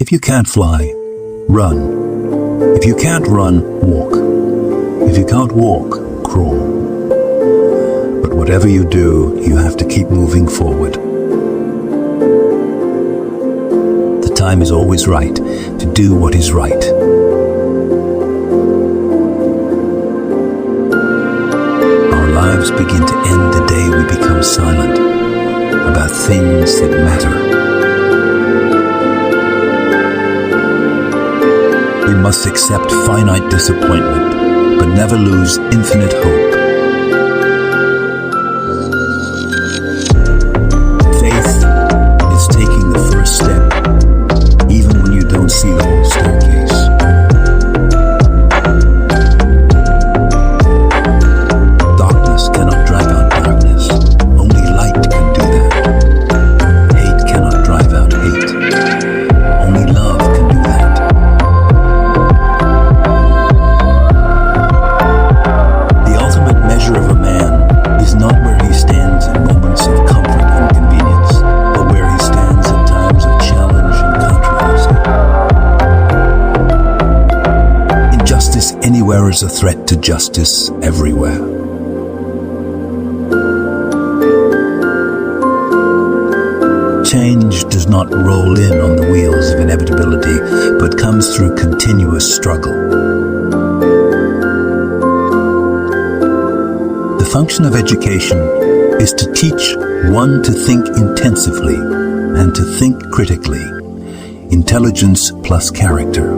If you can't fly, run. If you can't run, walk. If you can't walk, crawl. But whatever you do, you have to keep moving forward. The time is always right to do what is right. Our lives begin to end the day we become silent about things that matter. We must accept finite disappointment, but never lose infinite hope. Faith is taking the first step, even when you don't see the whole staircase. Darkness cannot drive out darkness. Only light can do that. Hate cannot drive out hate. Only love can do that. Of a man is not where he stands in moments of comfort and convenience, but where he stands in times of challenge and controversy. Injustice anywhere is a threat to justice everywhere. Change does not roll in on the wheels of inevitability, but comes through continuous struggle. The function of education is to teach one to think intensively and to think critically. Intelligence plus character.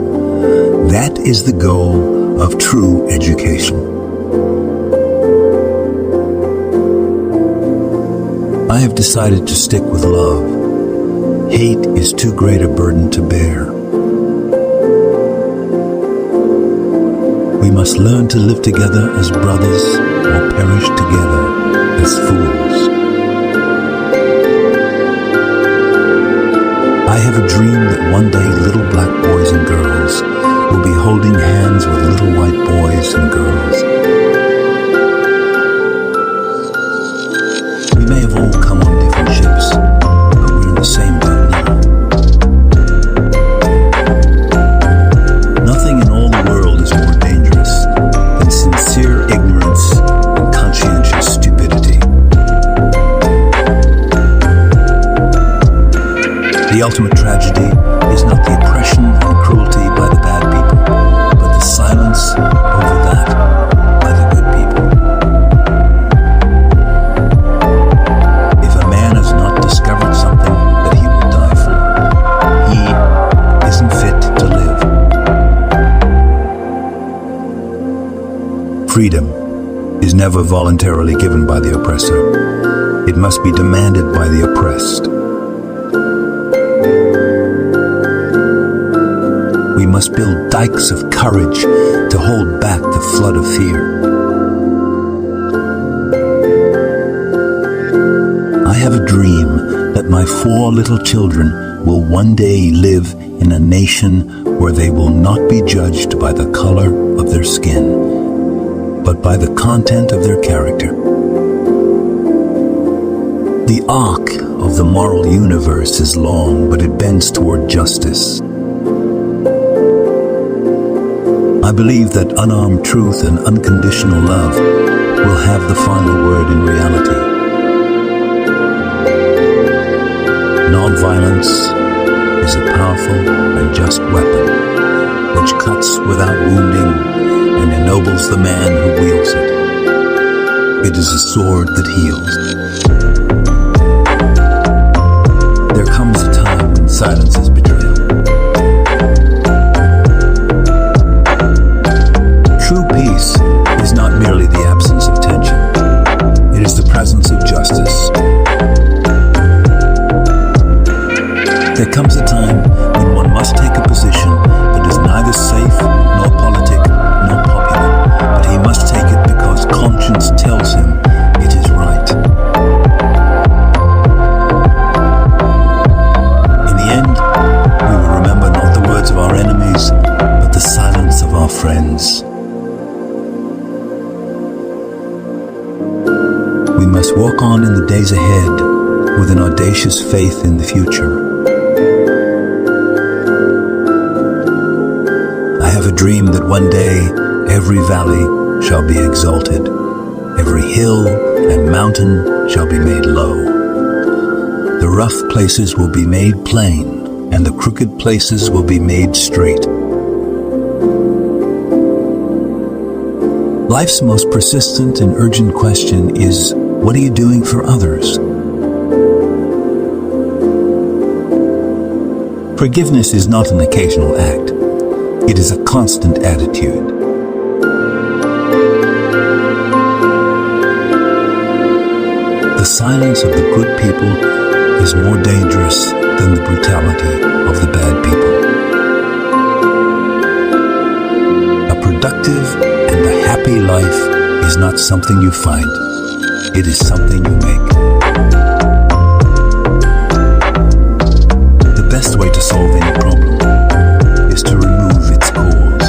That is the goal of true education. I have decided to stick with love. Hate is too great a burden to bear. We must learn to live together as brothers or perish together as fools. I have a dream that one day little black boys and girls will be holding hands with little white boys and girls. We may have all come on different ships, but we're in the same boat now. Nothing in all the world is more dangerous than sincere ignorance and conscientious stupidity. The ultimate tragedy is not the oppression and cruelty by the bad people, but the silence over that by the good people. If a man has not discovered something that he will die for, he isn't fit to live. Freedom is never voluntarily given by the oppressor. It must be demanded by the oppressed. We must build dikes of courage to hold back the flood of fear. I have a dream that my 4 little children will one day live in a nation where they will not be judged by the color of their skin, but by the content of their character. The arc of the moral universe is long, but it bends toward justice. I believe that unarmed truth and unconditional love will have the final word in reality. Nonviolence is a powerful and just weapon which cuts without wounding and ennobles the man who wields it. It is a sword that heals. There comes a time when silence is betrayal. True peace is not merely the absence of tension. It is the presence of justice. There comes a time when one must take a position that is neither safe nor politic nor popular, but he must take it because conscience tells him it is right. In the end, we will remember not the words of our enemies, but the silence of our friends. We must walk on in the days ahead with an audacious faith in the future. a dream that one day every valley shall be exalted, every hill and mountain shall be made low. The rough places will be made plain, and the crooked places will be made straight. Life's most persistent and urgent question is, what are you doing for others? Forgiveness is not an occasional act. It is a constant attitude. The silence of the good people is more dangerous than the brutality of the bad people. A productive and a happy life is not something you find. It is something you make. The best way to solve any problem is to remove its cause.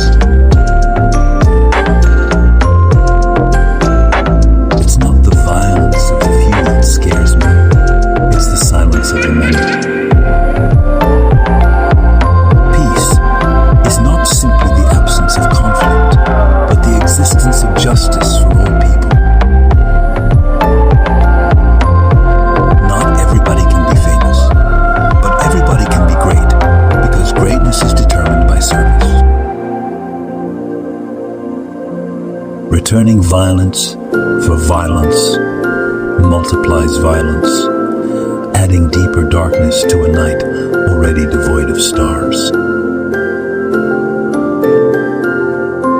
It's not the violence of the few that scares me. It's the silence of the many. Peace is not simply the absence of conflict, but the existence of justice for all people. Not everybody can be famous, but everybody can be great, because greatness is determined by service. Returning violence for violence multiplies violence, adding deeper darkness to a night already devoid of stars.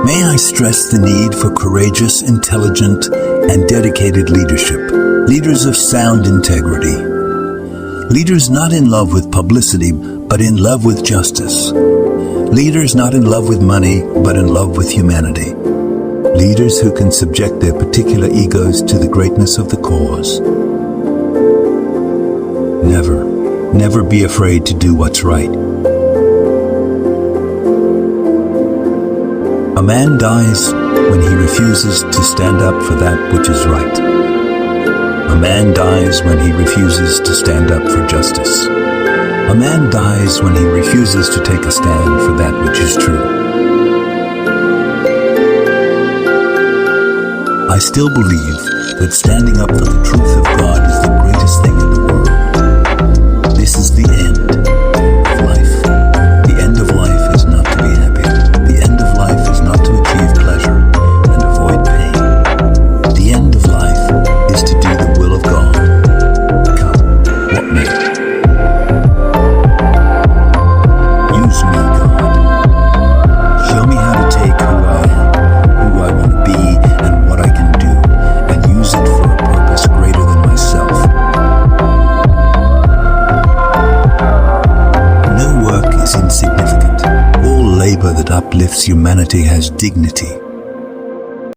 May I stress the need for courageous, intelligent, and dedicated leadership, leaders of sound integrity, leaders not in love with publicity, but in love with justice, leaders not in love with money, but in love with humanity, leaders who can subject their particular egos to the greatness of the cause. Never be afraid to do what's right. A man dies when he refuses to stand up for that which is right. A man dies when he refuses to stand up for justice. A man dies when he refuses to take a stand for that which is true. I still believe that standing up for the truth of God is the greatest thing in the world. This is the end of life. The end of life is not to be happy. The end of life is not to achieve pleasure and avoid pain. The end of life is to do the will of God. Come, what may. Use me, God. Show me how to take who I am, who I want to be, and what I can do, and use it for a purpose greater than myself. No work is insignificant. All labor that uplifts humanity has dignity.